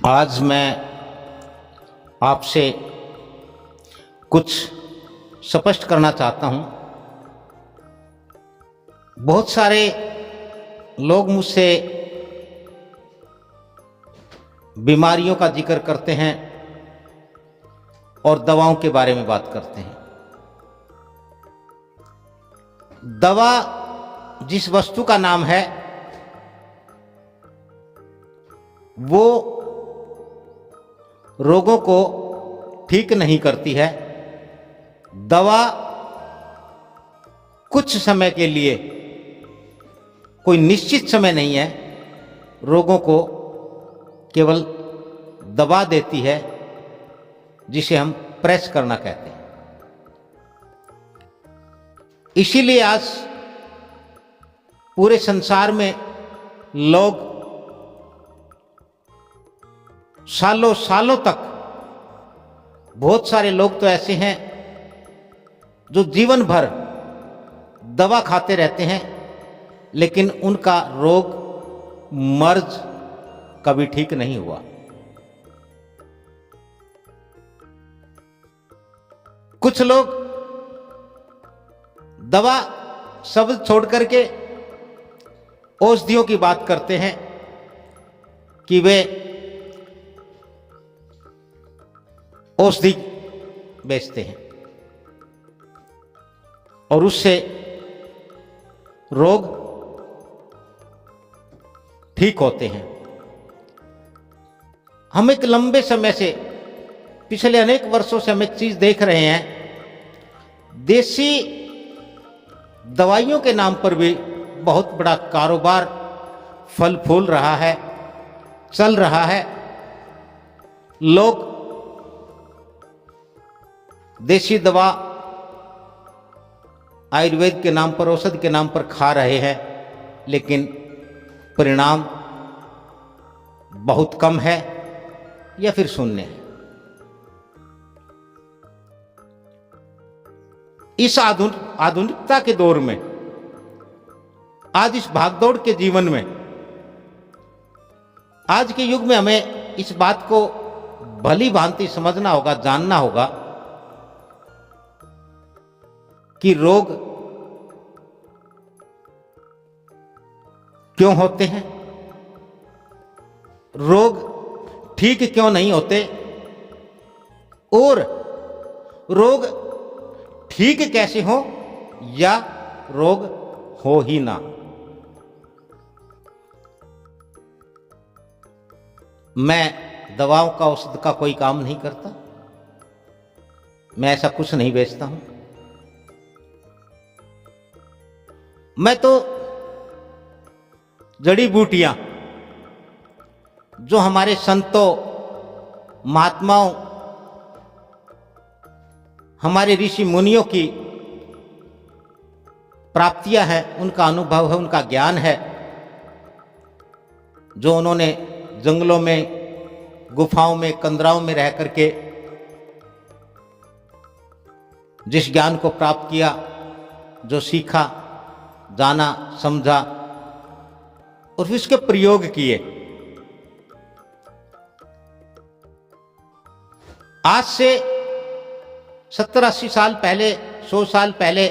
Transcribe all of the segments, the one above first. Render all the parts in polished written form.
आज मैं आपसे कुछ स्पष्ट करना चाहता हूं। बहुत सारे लोग मुझसे बीमारियों का जिक्र करते हैं और दवाओं के बारे में बात करते हैं। दवा जिस वस्तु का नाम है वो रोगों को ठीक नहीं करती है। दवा कुछ समय के लिए, कोई निश्चित समय नहीं है, रोगों को केवल दबा देती है, जिसे हम प्रेस करना कहते हैं। इसीलिए आज पूरे संसार में लोग सालों सालों तक, बहुत सारे लोग तो ऐसे हैं जो जीवन भर दवा खाते रहते हैं, लेकिन उनका रोग, मर्ज कभी ठीक नहीं हुआ। कुछ लोग दवा शब्द छोड़ करके औषधियों की बात करते हैं कि वे औषधि बेचते हैं और उससे रोग ठीक होते हैं। हम एक लंबे समय से, पिछले अनेक वर्षों से हम एक चीज देख रहे हैं, देसी दवाइयों के नाम पर भी बहुत बड़ा कारोबार फल फूल रहा है, चल रहा है। लोग देसी दवा आयुर्वेद के नाम पर, औषधि के नाम पर खा रहे हैं, लेकिन परिणाम बहुत कम है या फिर शून्य है। इस आधुनिकता के दौर में, आज इस भागदौड़ के जीवन में, आज के युग में हमें इस बात को भली भांति समझना होगा, जानना होगा कि रोग क्यों होते हैं, रोग ठीक क्यों नहीं होते, और रोग ठीक कैसे हो या रोग हो ही ना। मैं दवाओं का, औषध का कोई काम नहीं करता, मैं ऐसा कुछ नहीं बेचता हूं। मैं तो जड़ी बूटियां जो हमारे संतों, महात्माओं, हमारे ऋषि मुनियों की प्राप्तियां हैं, उनका अनुभव है, उनका ज्ञान है, जो उन्होंने जंगलों में, गुफाओं में, कंदराओं में रह करके जिस ज्ञान को प्राप्त किया, जो सीखा, जाना, समझा और फिर उसके प्रयोग किए। आज से 70-80 साल पहले, 100 साल पहले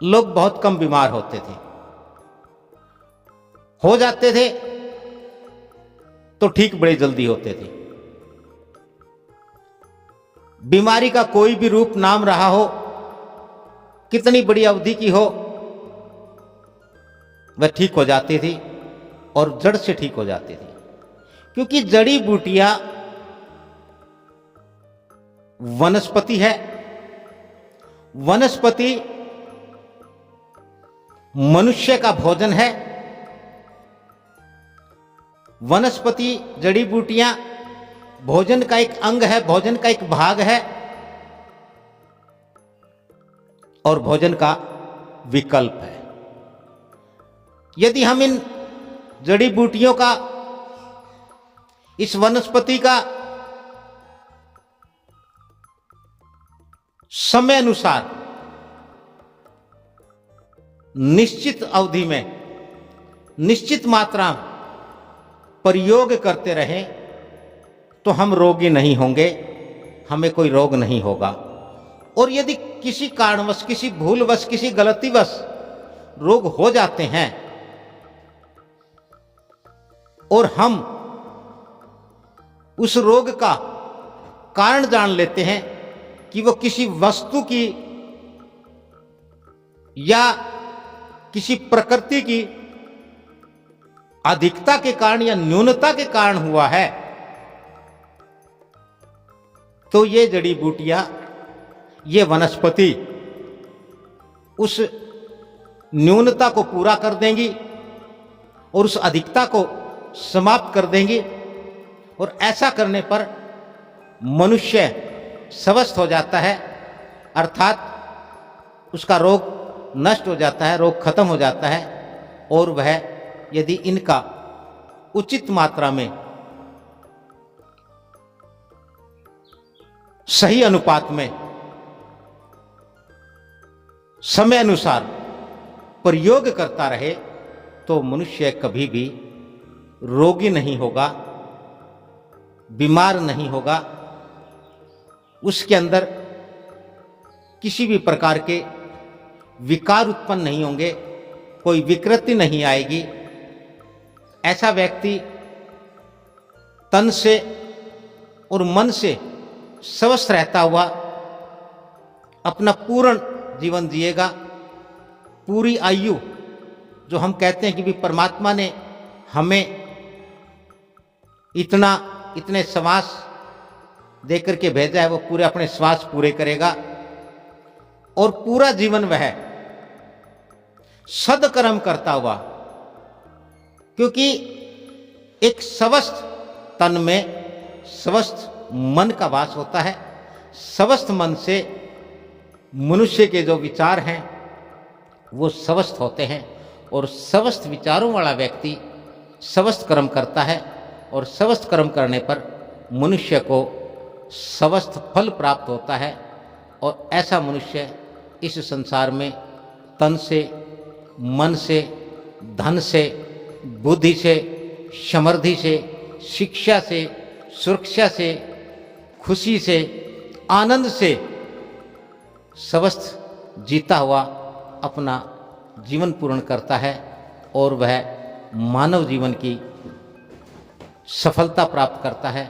लोग बहुत कम बीमार होते थे। हो जाते थे तो ठीक बड़े जल्दी होते थे। बीमारी का कोई भी रूप, नाम रहा हो, कितनी बड़ी अवधि की हो, वह ठीक हो जाती थी और जड़ से ठीक हो जाती थी। क्योंकि जड़ी बूटियां वनस्पति है, वनस्पति मनुष्य का भोजन है, वनस्पति, जड़ी बूटियां भोजन का एक अंग है, भोजन का एक भाग है और भोजन का विकल्प है। यदि हम इन जड़ी बूटियों का, इस वनस्पति का समय अनुसार निश्चित अवधि में, निश्चित मात्रा प्रयोग करते रहें तो हम रोगी नहीं होंगे, हमें कोई रोग नहीं होगा। और यदि किसी कारणवश, किसी भूलवश, किसी गलतीवश रोग हो जाते हैं और हम उस रोग का कारण जान लेते हैं कि वो किसी वस्तु की या किसी प्रकृति की अधिकता के कारण या न्यूनता के कारण हुआ है, तो ये जड़ी बूटियां, ये वनस्पति उस न्यूनता को पूरा कर देंगी और उस अधिकता को समाप्त कर देंगी। और ऐसा करने पर मनुष्य स्वस्थ हो जाता है, अर्थात उसका रोग नष्ट हो जाता है, रोग खत्म हो जाता है। और वह यदि इनका उचित मात्रा में, सही अनुपात में, समय अनुसार प्रयोग करता रहे तो मनुष्य कभी भी रोगी नहीं होगा, बीमार नहीं होगा, उसके अंदर किसी भी प्रकार के विकार उत्पन्न नहीं होंगे, कोई विकृति नहीं आएगी। ऐसा व्यक्ति तन से और मन से स्वस्थ रहता हुआ अपना पूर्ण जीवन जिएगा। पूरी आयु, जो हम कहते हैं कि भी परमात्मा ने हमें इतने श्वास देकर के भेजा है, वो पूरे अपने श्वास पूरे करेगा और पूरा जीवन वह सदकर्म करता हुआ, क्योंकि एक स्वस्थ तन में स्वस्थ मन का वास होता है। स्वस्थ मन से मनुष्य के जो विचार हैं वो स्वस्थ होते हैं और स्वस्थ विचारों वाला व्यक्ति स्वस्थ कर्म करता है और स्वस्थ कर्म करने पर मनुष्य को स्वस्थ फल प्राप्त होता है। और ऐसा मनुष्य इस संसार में तन से, मन से, धन से, बुद्धि से, समृद्धि से, शिक्षा से, सुरक्षा से, खुशी से, आनंद से स्वस्थ जीता हुआ अपना जीवन पूर्ण करता है और वह मानव जीवन की सफलता प्राप्त करता है,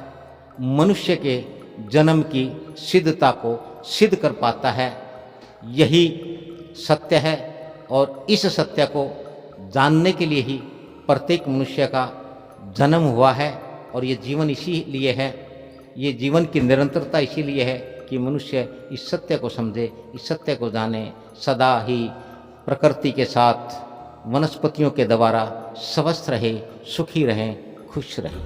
मनुष्य के जन्म की सिद्धता को सिद्ध कर पाता है। यही सत्य है और इस सत्य को जानने के लिए ही प्रत्येक मनुष्य का जन्म हुआ है। और ये जीवन इसीलिए है, ये जीवन की निरंतरता इसीलिए है कि मनुष्य इस सत्य को समझे, इस सत्य को जाने, सदा ही प्रकृति के साथ, वनस्पतियों के द्वारा स्वस्थ रहे, सुखी रहें, खुश रहें।